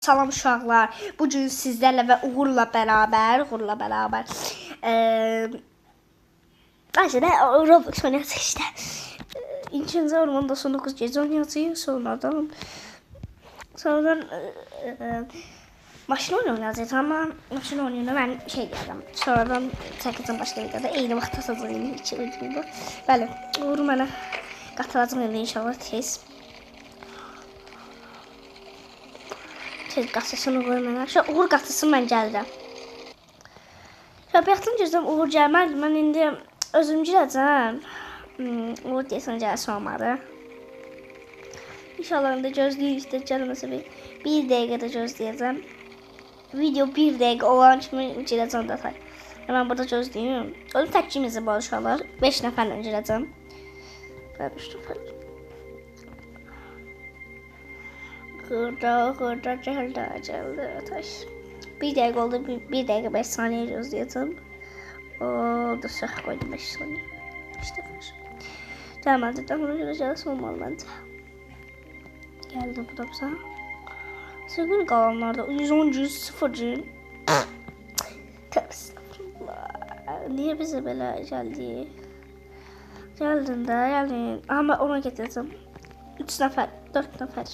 Salam uşaqlar. Bu gün sizlərlə və Uğurla bərabər, Ayşə də Roblox oynayacaq işte. İkinci ormanda son 9 gecə oynayacağıq. Sonradan maşın oyunu oynayacağıq. Amma maşın oyununu mən şey deyəcəm. Sonradan çəkəcəm başqa videoda. Eyni vaxt atacağım iki videoda. Bəli, Uğur mənə qatılacaq inşallah tez. Tez qatılsın Uğur mənə. Uğur qatılsın, mən gəlirəm. Şəbiyatın gözləm Uğur gəlməli. Mən indi özüm girəcəm. Uğur deyəsən gəlsin olmadı. İnşallah indi gözləyik də gəlməsə bir dəqiqədə gözləyəcəm. Video 1 dəqiqə olan kimi girəcəm da. Mən burada gözləyim. Ölüm təkcimizi bu uşaqlar. 5 nəfərlə girəcəm. 5 nəfər. Xırda gəldi. Ataş. Bir dəqiqə oldu. Bir dəqiqə 5 saniyə gözləyəcəm. Da sıx qoydum 5 saniyə. İşte var. Gəlmədi. Ona görə gəlsin olmalı məncə. Gəldi bu da bizə. Sevgili qalanlarda 110 gün 0 gün. Niyə bizə belə gəldi? Gəldin də, gəldin. Amma ona getirəcəm. 3 nəfər, 4 nəfər.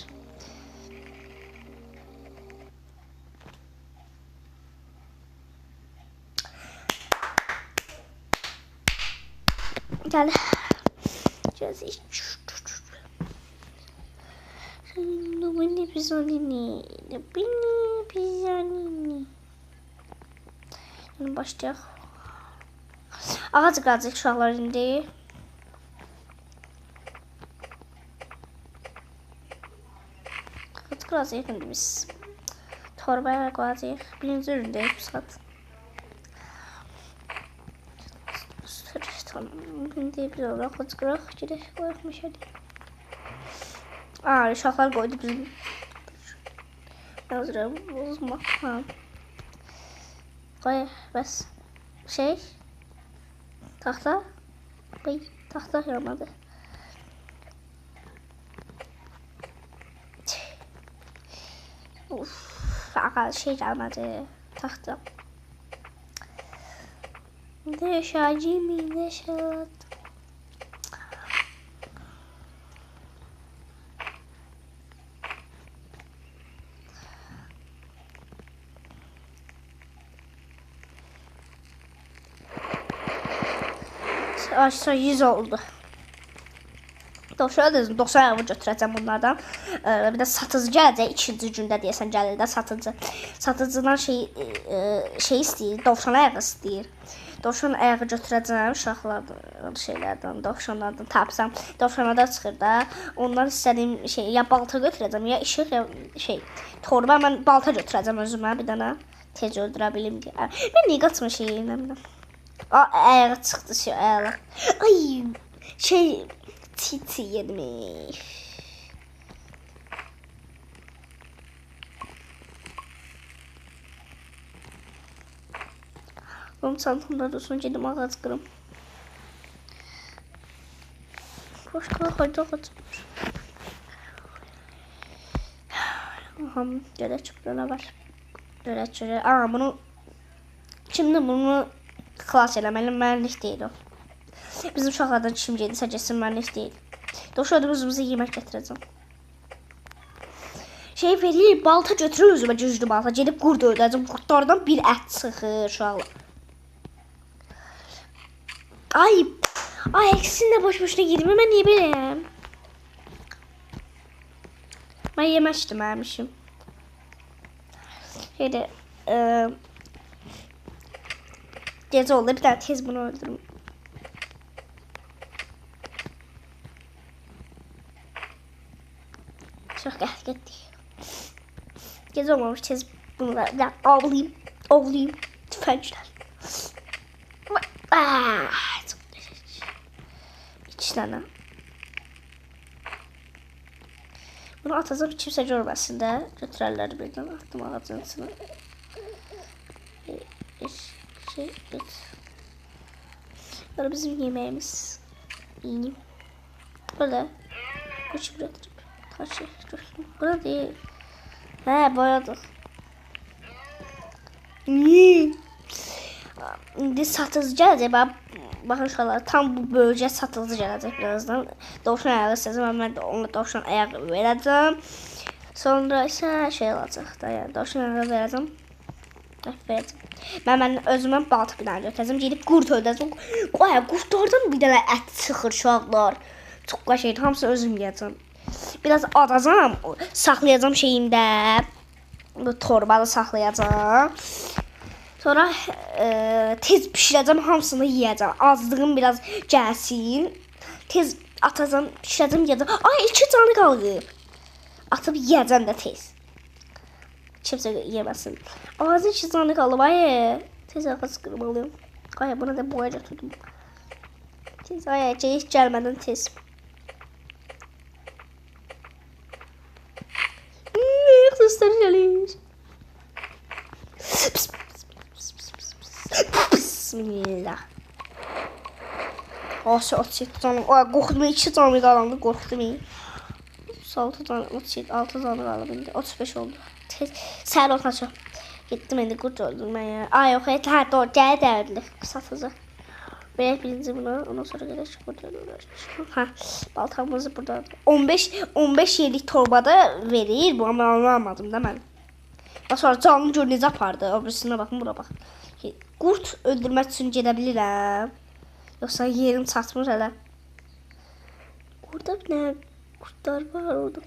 Gəl. Gözləyik. Beni bizanini. Şimdi başlayaq. Ağac qalacaq uşaqlar indi. Ağac qalacaq indi biz. Torbaya qalacaq. Birinci üründəyik bu saat. Tamam. Şimdi bir olarak ağac qıraq. Gedək qoyaqmış hadi. Uşaqlar qoydu bizim. Yazıram, bozma. Qoy, bəs. Taxta. Taxta yormadı. Gəlmədi. Taxta. Ne şalat. Aşağı 100 oldu. Şöyle dedim 90 euro götürəcəm bunlardan. Bir də satıcı gələcək ikinci gündə deyəsən gəlir də satıcı. Satıcıdan şey istəyir, dovşan ayağı istəyir. Dovşan ayağı götürəcəm uşaqlardan şeylərdən, dovşanlardan tapsam. Dovşanlar çıxır da. Onlar istədiyim ya balta götürəcəm ya işıq ya torba. Mən balta götürəcəm özümə bir dənə. Tez öldürə bilim deyə. Mən niyə qaçmış şeylə? Ayağı çıxdı ayağı. Ay Titi yemiş. Onun çantamda dursun gedim ağac qırım. Başqa ağac. Görək burada nə var. Görək. Bunu şimdi bunu xilas eləməli, mənlik deyil o. Bizim uşaqlardan kim gedirsə getsin, mənlik deyil. Dovşan özümüzə yemək gətirəcəm. Verir, balta götürür özümə güclü balta. Gedib qurd öldürəcəm. Qurdlardan bir ət çıxır uşaqlar. Ay, əksinə boş-boşuna girmə, mən niyə beləyəm? Mən yemək istəməmişim. Gecə oldu, bir tane tez bunu öldürüm. Çok getdik. Gecə olmamış, tez bunu da avlayayım. Tüfənglər. İki dənə. Bunu atacağım, kimsə görməsin də. Götürərlər birdən, atdım ağacın içine. Böyle bizim yemeğimiz. İyi. Böyle. Küçük üretip. Taşı. Burada değil. Hə, boyadıq. İndi satıcı gələcək. Baxın uşaqlar, tam bu bölgə satıcı gələcək birazdan. Dovşan ayağı istəyəcəm, mən də ona dovşan ayağı verəcəm. Sonra isə şey olacaq da, yəni dovşan ayağı verəcəm. Verəcəm. Mən özümə baltıq bir dənə götürəcəm, gedib qurd öldürəcəm. Qoy, qurdlardan bir dənə ət çıxır uşaqlar. Çox qəşəngdir, hamısını özüm yeyəcəm. Biraz adacam, saxlayacam şeyimdə. Bu torbada saxlayacam. Sonra tez bişirəcəm, hamısını yeyəcəm. Azlığım biraz gəlsin. Tez atacam, bişirəcəm, yeyəcəm. Ay, 2 canı qaldı. Atıb yeyəcəm də tez. Kimsə yeməsin. Ağzı 2 canı qalıb. Ay, tez ağız qırmalıyım. Ay, buna da boya götürdüm. Tez, ay, heç gəlmədən tez. Sesler gəlir. Bismillah. Aşı, 37 canı. Ay, qorxdum, 2 canı qalandı, qorxdum. 36 canı, 37, 6 canı qalıb indi. 35 oldu. Səhər olacaq. Getdim indi qurd öldürməyə. Ay, yox, hə, doğru, gələ dərdi. Satıcı. Verək birinci buna, ondan sonra gedək qurd öldürmək. Hə, baltamızı burada. 15 yerlik torbada verir. Bu amma anlamadım da mən. Sonra canlı gör necə apardı. Öbürsünə baxın, bura bax. Qurd öldürmək üçün gedə bilirəm. Yoxsa yerim çatmır hələ. Orada nə qurdlar var orada.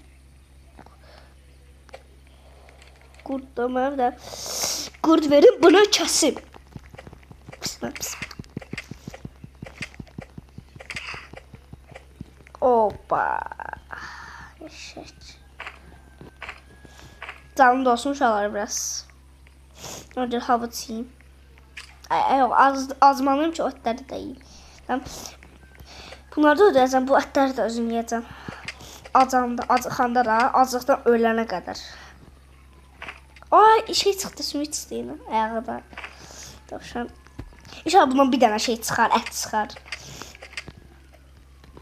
Qurd da mənə də qurd verin, buna kəsim. Hoppa. Yaşat. Canım da olsun uşaqlar biraz. Önce hava çiyim. Yox, azmalıyım ki o ətləri də yiyeyim. Bunları da ödəyəcəm, bu ətləri də özüm yiyəcəm. Acanda, acıqanda da, acıqdan ölənə qədər. Ay, şey çıxdı, sümük istəyinə, ayağı da. Dovşan. İnşallah bundan bir dənə şey çıxar, ət çıxar.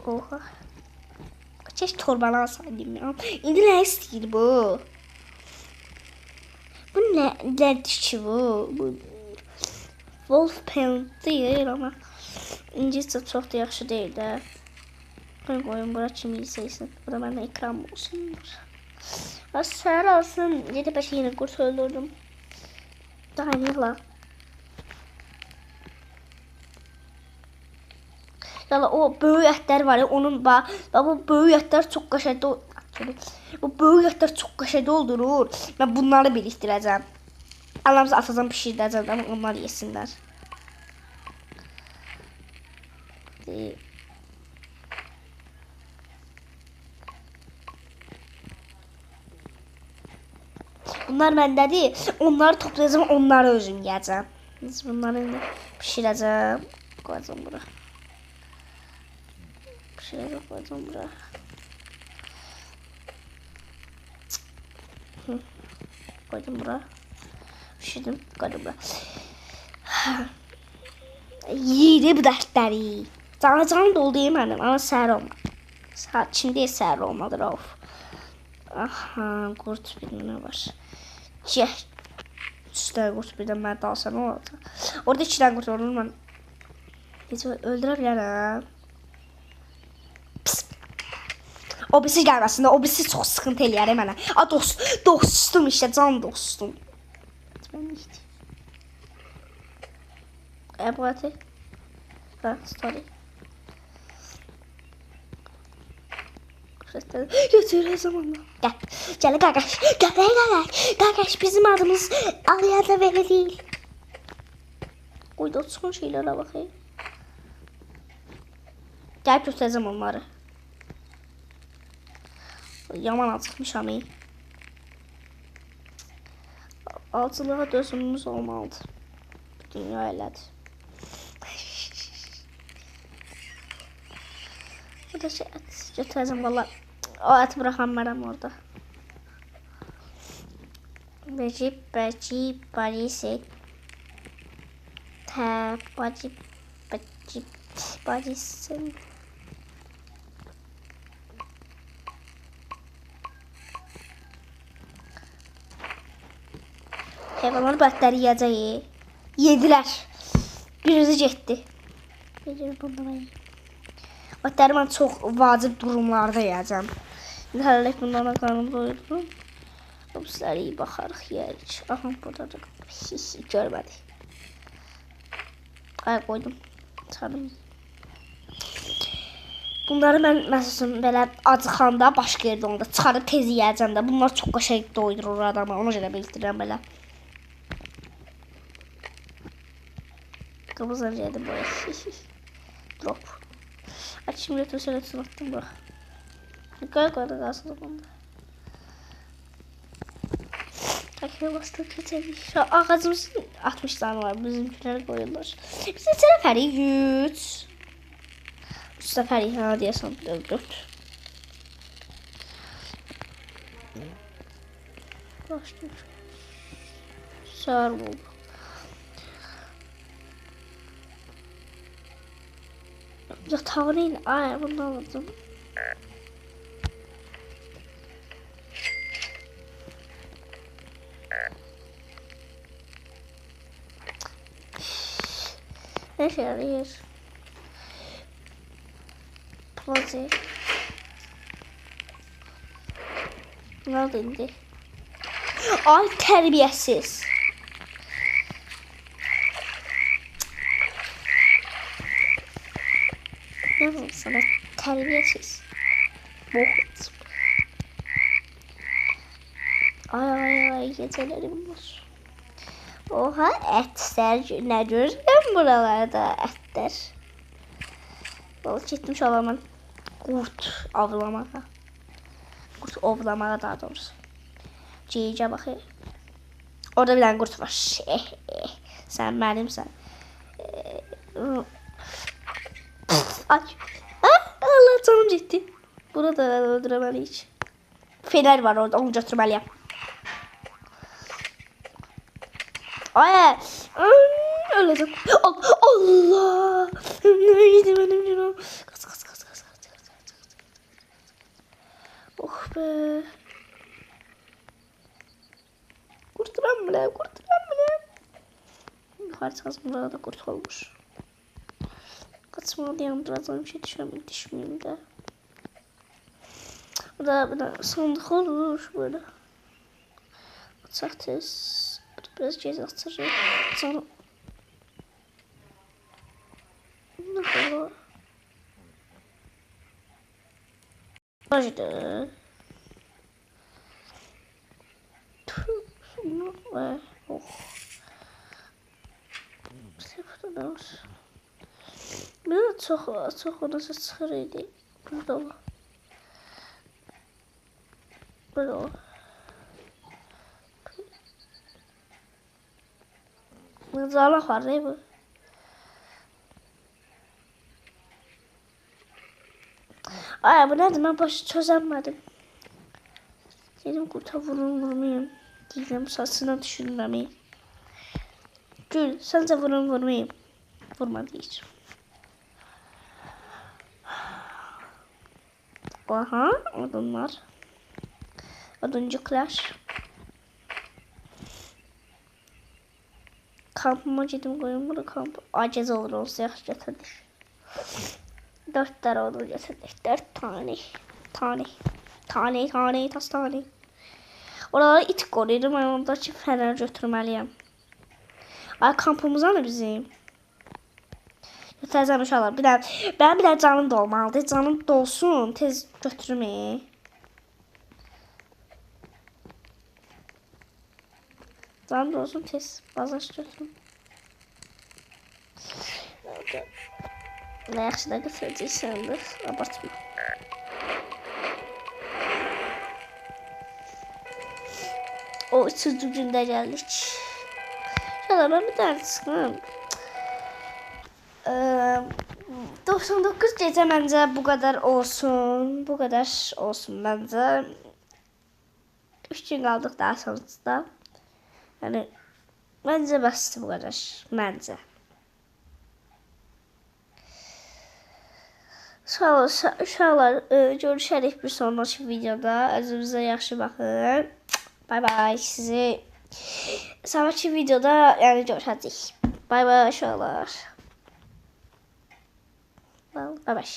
Oha. Keş torbanı alsaydım ya. İndi nə istəyir bu? Bu nədir ki bu? Wolf Pound deyil amma İngilizcə çox da yaxşı deyil də. Qoyun bura kimi yiyəcəksin. Bu da məndə ekran olsun. Səhər alsın. 7-5 yeni qurd öldürdüm. Daha yıla. Yəni o böyük ətlər var ya, onun bu böyük ətlər çox qəşəngdir. Bu böyük ətlər çox qəşəng doldurur. Mən bunları birikdirəcəm. Alamızı atacağım, pişirəcəm, amma onlar yesinlər. Bunlar məndədir. Onları toplayacağım, onları özüm yiyəcəm. Biz bunları indi pişirəcəm. Qoyacağım bura. Pişirəcəm, qoyacağım bura. Koydum bura. Pişirdim, koydum bura. Yiydi bu dərdləri. Canı doldu yemədim, amma səhər olmadı. Şimdi səhər olmadı, Rauf. Aha, qurd bir dənə var. Üstə qurd bir dənə mənə dalsa nə olacaq? Orada 2 dənə qurd olur, mən heç öldürə bilərəm. O birisi gəlməsin də, o birisi çox sıxıntı eləyər mənə. Dostum işte, can dostum. Bu ətək. Hə, story. Götürəcəm onu. Gəl qaqaş. Qaqaş, bizim adımız Aliyada belə deyil. Qoyda çıxın şeylərə baxayım. Gəlib götürəcəm onları. Yaman acıqmışam. Acılığa dözümümüz olmalıdır. Dünya elədir. Bu da şey ət götürəcəm valla. O əti bıraxanmaram orada. Bəcib, barisit. Bacib, barisin. Heyvanlar bətləri yiyəcək. Yedilər. Birisi getdi. Bətləri mən çox vacib durumlarda yiyəcəm. Hələlik bunlarla qarnım doyururum. Bizləri iyi baxarıq, yeyirik. Aha, burada da görmədik. Ay, qoydum. Çıxardım. Bunları mən, məsələn, belə acıxanda, başqa yerdə onda çıxarıb tez yiyəcəm də. Bunlar çox qəşəng doydurur adamı. Ona görə bildirirəm belə. Qımızlar yedim böyle. Drop. Açayım götürsene tuttum bırak. Yukarı koydu kalsın bunda. Takıya bastı keçelim. Şu ağacımızın 60 tane var. Bizimkiler koyulur. Bize seferi 100. 3 seferi ha diye sandım. 4. Başlıyor. Sağır bu. Yatağını in. Ay bunu aldım. Ne şey yarıyor? Plazi. Nerede indi? Ay terbiyesiz. Ne oldu sana terbiyesiz? Bohut. Ay gecelerim var. Oha etler ne görürüm buralarda etler. Balık gitmiş olamam. Kurt avlamaya. Kurt ovlamaya daha doğrusu. Ciyice bakayım. Orada bir tane kurt var. Sen benimsen. Aç. Allah canım ciddi. Bunu da öldüremeli hiç. Fener var orada, onu götürmeliyim. Ay, öldüm. Allah. Neydi benim canım? Kas. Oh be. Kurturam bile. Harikasın, burada da kurt olmuş. Kaçmalıyım, birazdan bir şey düşmeyeyim de. Burada bir de sandık olur böyle. Atsak tez. Biraz gez atacağım. Sonra... Ne kadar? Başladı. Oh. Burada var. Bir çok odası çıkarıydı. Burada var. Böyle var. Mızralak var değil mi? Ay bu nedir, ben başı çözemedim. Dedim kurta vurmayayım. Dedim saçına düşünmemeyim. Gül sence vurmayayım. Vurmadı hiç. Aha odunlar. Oduncuklar. Kampıma gittim koyun bunu kamp. Aciz olur olsa yaxşı getirdik. 4 tane odun getirdik. 4 tane. Tane. Oralara it qoruyurum. Ben ondaki fənər götürməliyəm. Ay kampımıza mı bizim? Götürəcəm inşallah. Benim bir də canım dolmalıdır. Canım dolsun. Tez götürüm. Canım dolsun tez. Bazaş götürüm. Ne yaxşı da götürəcəksən. Abartma. O 3-cü gündə gəldik. Şöyle ben bir tane çıxım. 99 gece bence bu kadar olsun. Bu kadar olsun bence. 3 gün kaldık daha sonrasında. Yani bence bastı bu kadar. Bence. Sağ ol. Görüşərik bir sonraki videoda. Özünüzə yaxşı baxın. Bye bye. Sizi sonraki videoda yəni görüşəcəyik. Bay bay uşaqlar. Bay bay.